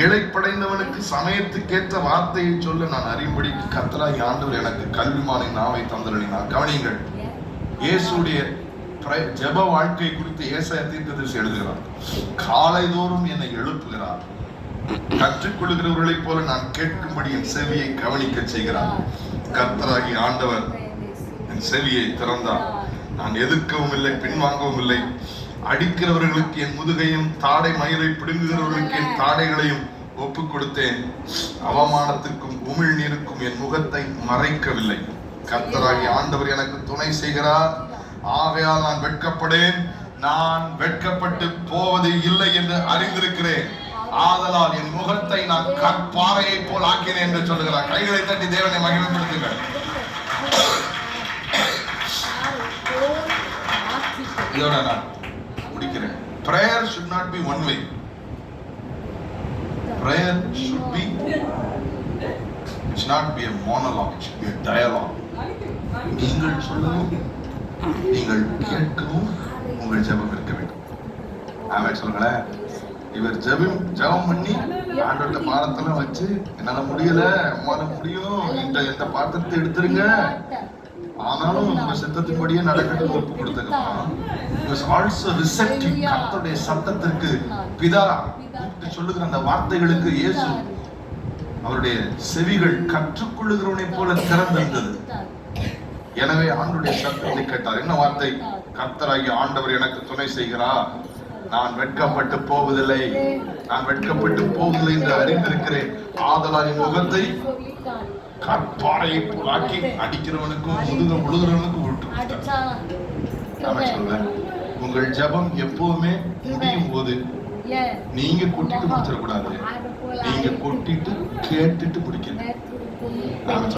இளைப்படைந்தவனுக்கு சமயத்துக்கேற்ற வார்த்தையை சொல்ல நான் அறியும்படி கர்த்தராகிய ஆண்டவர் எனக்கு கல்விமானை நாவை தந்தருளினார். கவனியுங்கள், இயேசுடைய ஜெப வாழ்க்கை குறித்து ஏசாயா தீர்க்கதரிசி எழுதுகிறார். காலைதோறும் என்னை எழுப்புகிறார், கற்றுக்கொள்கிறவர்களைப் போல நான் கேட்கும்படி என் செவியை கவனிக்க செய்கிறார். கர்த்தராகிய ஆண்டவர் என் செவியை திறந்தார். நான் எதிர்க்கவும் இல்லை, பின்வாங்கவும் இல்லை. அடிக்கிறவர்களுக்கு என் முதுகையும் தாடை மயிரை பிடுங்குகிறவர்களுக்கு என் தாடைகளையும் ஒப்புக் கொடுத்தேன். அவமானத்திற்கும் உமிழ் நீருக்கும் என் முகத்தை மறைக்கவில்லை. கர்த்தராகிய ஆண்டவர் எனக்கு துணை செய்கிறார், ஆகையால் நான் வெட்கப்படேன். நான் வெட்கப்பட்டு போவது இல்லை என்று அறிந்திருக்கிறேன். ஆதலால் என் முகத்தை நான் கற்பாறையை போல் ஆக்கினேன் என்று சொல்லுகிறார். கைகளை தட்டி தேவனை மகிமைப்படுத்துங்கள். இதோட நான் முடிக்கிறேன். Prayer should not be one way. Prayer should be, it should not be a monologue, it should be a dialogue. நீங்கள் சொல்லவும், நீங்கள் கேட்கவும் உங்கள் ஜெபம் இருக்க வேண்டும். ஆமென் சொல்லுங்களேன். இவர் ஜெபம் பண்ணி ஆண்டவர்கிட்ட பாரத்தெல்லாம் வச்சு, என்னால முடியல, உங்களால முடியும், இந்த பாத்திரத்தை எடுத்துருங்க, ஆனாலும் உங்க சித்தத்தின்படியே நடக்கட்டும் ஒப்பு கொடுத்ததுக்கப்புறம் கர்த்தருடைய சத்தத்திற்கு பிதா சொல்லுகிற அந்த வார்த்தைகளுக்கு இயேசு அவருடைய செவிகள் கற்றுக்கொள்ளுகிறவனை போல திறந்திருந்தது. எனவே ஆண்டவருடைய சத்தத்தை கேட்டார். என்ன வார்த்தை? கர்த்தராகிய ஆண்டவர் எனக்கு துணை செய்கிறார், நான் வெட்கப்பட்டு போவதில்லை, நான் வெட்கப்பட்டு போவதில்லை என்று அறிந்திருக்கிறேன். ஆதலால் என் முகத்தை கற்பாறையை ஆக்கி அடிக்கிறவனுக்கும் உழுகிறவனுக்கும் உங்கள் ஜெபம் எப்பவுமே முடியும் போது நீங்க கொட்டிட்டு முடிச்சிடக்கூடாது, நீங்க கொட்டிட்டு கேட்டுட்டு முடிக்கணும்.